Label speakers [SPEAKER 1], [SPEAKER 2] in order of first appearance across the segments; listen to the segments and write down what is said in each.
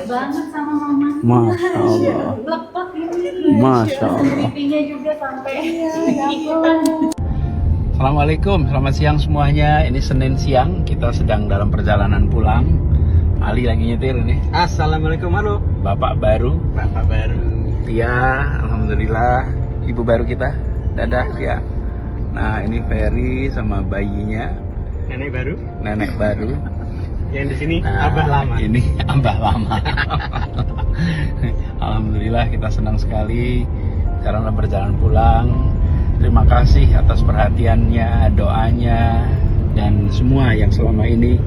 [SPEAKER 1] banget sama mama.
[SPEAKER 2] Masya Allah.
[SPEAKER 1] Lepek ini.
[SPEAKER 2] Masya Allah.
[SPEAKER 1] Pipinya juga sampai ikutan.
[SPEAKER 2] Assalamualaikum, selamat siang semuanya. Ini Senin siang, kita sedang dalam perjalanan pulang. Ali lagi nyetir ini.
[SPEAKER 3] Assalamualaikum, halo.
[SPEAKER 2] Bapak baru, Tia, alhamdulillah. Ibu baru kita, dadah ya. Nah ini Ferry sama bayinya,
[SPEAKER 3] Nenek baru.
[SPEAKER 2] nenek baru.
[SPEAKER 3] Yang di sini
[SPEAKER 2] Nah,
[SPEAKER 3] abah lama.
[SPEAKER 2] Ini abah lama. Alhamdulillah kita senang sekali sekarang dalam perjalanan pulang. Terima kasih atas perhatiannya, doanya, dan semua yang selama ini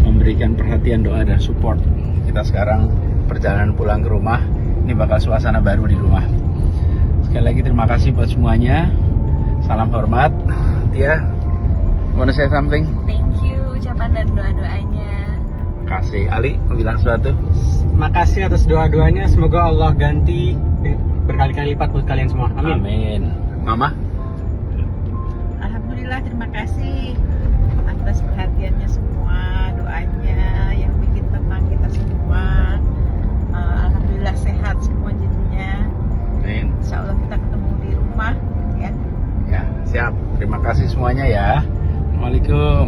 [SPEAKER 2] memberikan perhatian, doa, dan support. Kita sekarang perjalanan pulang ke rumah. Ini bakal suasana baru di rumah. Sekali lagi terima kasih buat semuanya. Salam hormat. Tia, wanna say something?
[SPEAKER 1] Thank you ucapan dan doa-doanya.
[SPEAKER 2] Kasih. Ali, mau bilang sesuatu?
[SPEAKER 3] Makasih atas doa-doanya. Semoga Allah ganti berkali-kali lipat buat kalian semua. Amin.
[SPEAKER 2] Amin. Mama?
[SPEAKER 4] Alhamdulillah, terima kasih atas perhatiannya semua, doanya yang bikin tenang kita semua. Alhamdulillah sehat semua jadinya.
[SPEAKER 2] Amin.
[SPEAKER 4] Insya Allah kita ketemu di rumah ya.
[SPEAKER 2] Ya, siap. Terima kasih semuanya ya. Assalamualaikum.